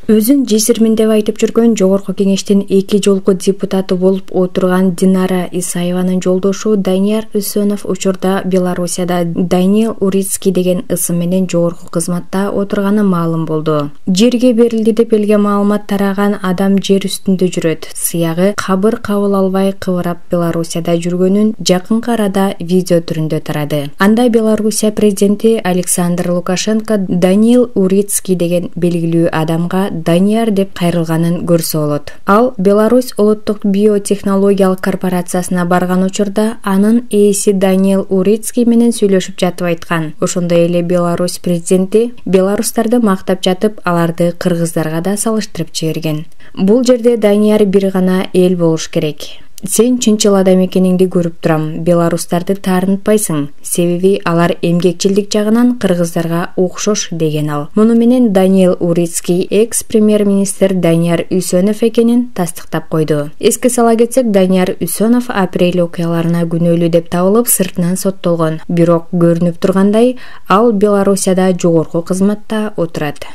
Өзүн жесирмин деп айтып жүргөн Жогорку Кеңештин 2 жолку депутаты болуп отурган Динара Исаеванын жолдошу Данияр Үсөнов учурда Белоруссияда Даниил Урицкий деген ысым менен жогорку кызматта отурганы маалым болду. Жерге берилди деп элге маалымат тараган адам жер үстүндө жүрөт. Сыягы кабыр кабыл албай кыбырап Белоруссияда жүргөнүн жакынкы арада видео түрүндө тарады. Анда Белоруссия президенти Александр Лукашенко Даниил Урицкий деген белгилүү адамга Данияр деп кайрылганын көрсө болот. Ал Беларусь улуттук биотехнологиялык корпорациясына барган учурда анын ээси Даниил Урицкий менен сүйлөшүп жатып айткан. Ошондой эле Беларусь президенти белорустарды мактап жатып, аларды кыргыздарга да салыштырып жиберген. Бул жерде Данияр бир гана эл болуш керек. Сен чынчыл адам экениңди көрүп турам. Белорустарды таарынтпайсың. Себеби алар эмгекчилдик жагынан кыргыздарга окшош деген ал. Муну менен Даниил Урицкий экс-премьер-министр Данияр Үсөнов экенин тастыктап койду. Эске сала кетсек, Данияр Үсөнов апрель окуяларына күнөөлүү деп табылып, сыртынан соттолгон. Бирок көрүнүп тургандай, ал Белоруссияда жогорку кызматта отурат.